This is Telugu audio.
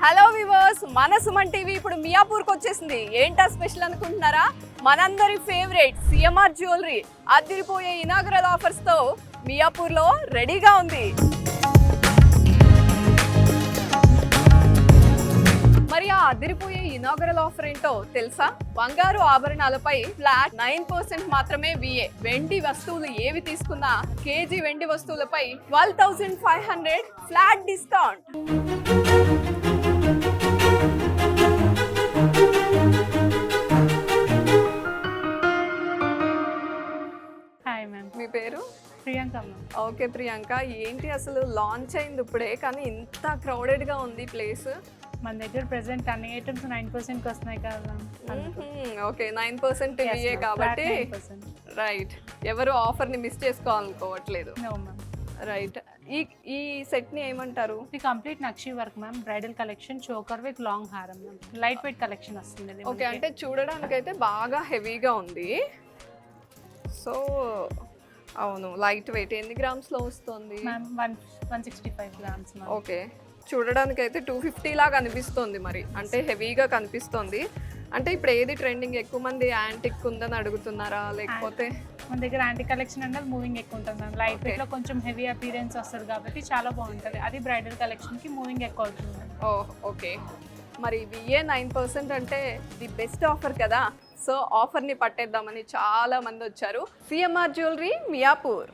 హలో వివర్స్, మన సుమన్ టీవీ ఇప్పుడు మియాపూర్కి వచ్చేసింది. ఏంటా స్పెషల్ అనుకుంటున్నారా? మనందరి ఫేవరెట్ సిఎంఆర్ జ్యువెలరీ అదిరిపోయే ఇనాగరల్ ఆఫర్స్తో మియాపూర్లో రెడీగా ఉంది. మరి ఆ అదిరిపోయే ఇనాగరల్ ఆఫర్ ఏంటో తెలుసా? బంగారు ఆభరణాలపై ఫ్లాట్ 9% మాత్రమే విఏ. వెండి వస్తువులు ఏవి తీసుకున్నా కేజీ వెండి వస్తువులపై 12,500 ఫ్లాట్ డిస్కౌంట్. హాయ్ మ్యామ్, మీ పేరు? ప్రియాంక మ్యామ్. ఓకే ప్రియాంక, ఏంటి అసలు లాంచ్ అయింది ఇప్పుడే కానీ ఇంత క్రౌడెడ్గా ఉంది ప్లేస్? మన దగ్గర ప్రెసెంట్ అన్ని ఐటమ్స్ 9%కి వస్తున్నాయి కదా మ్యామ్. ఓకే, 9% విఏ కాబట్టి రైట్, ఎవరు ఆఫర్ని మిస్ చేసుకోవాలనుకోవట్లేదు. No ma'am. రైట్, ఈ సెట్ని ఏమంటారు? ఇది complete nakshi work ma'am, bridal collection, choker with long హారం మ్యామ్, లైట్ వెయిట్ కలెక్షన్ వస్తుంది ఇది. ఓకే, అంటే చూడడానికైతే బాగా హెవీగా ఉంది. సో అవును, లైట్ వెయిట్. ఎన్ని గ్రామ్స్లో వస్తుంది మ్యామ్? 165 grams ma'am. ఓకే, చూడడానికి అయితే 250 లాగా అనిపిస్తుంది. మరి అంటే హెవీగా కనిపిస్తుంది. అంటే ఇప్పుడు ఏది ట్రెండింగ్? ఎక్కువ మంది యాంటిక్ ఉందని అడుగుతున్నారా లేకపోతే? మన దగ్గర యాంటీ కలెక్షన్ అంటే మూవింగ్ ఎక్కువ ఉంటుంది మ్యామ్. లైట్ వెయిట్ లో కొంచెం హెవీ అపీరెన్స్ వస్తుంది కాబట్టి చాలా బాగుంటుంది. అది బ్రైడల్ కలెక్షన్ కి మూవింగ్ ఎక్కువ అవుతుంది. ఓకే, మరి విఏ 9% అంటే ది బెస్ట్ ఆఫర్ కదా. సో ఆఫర్ని పట్టేద్దామని చాలా మంది వచ్చారు. CMR jewellery Miyapur.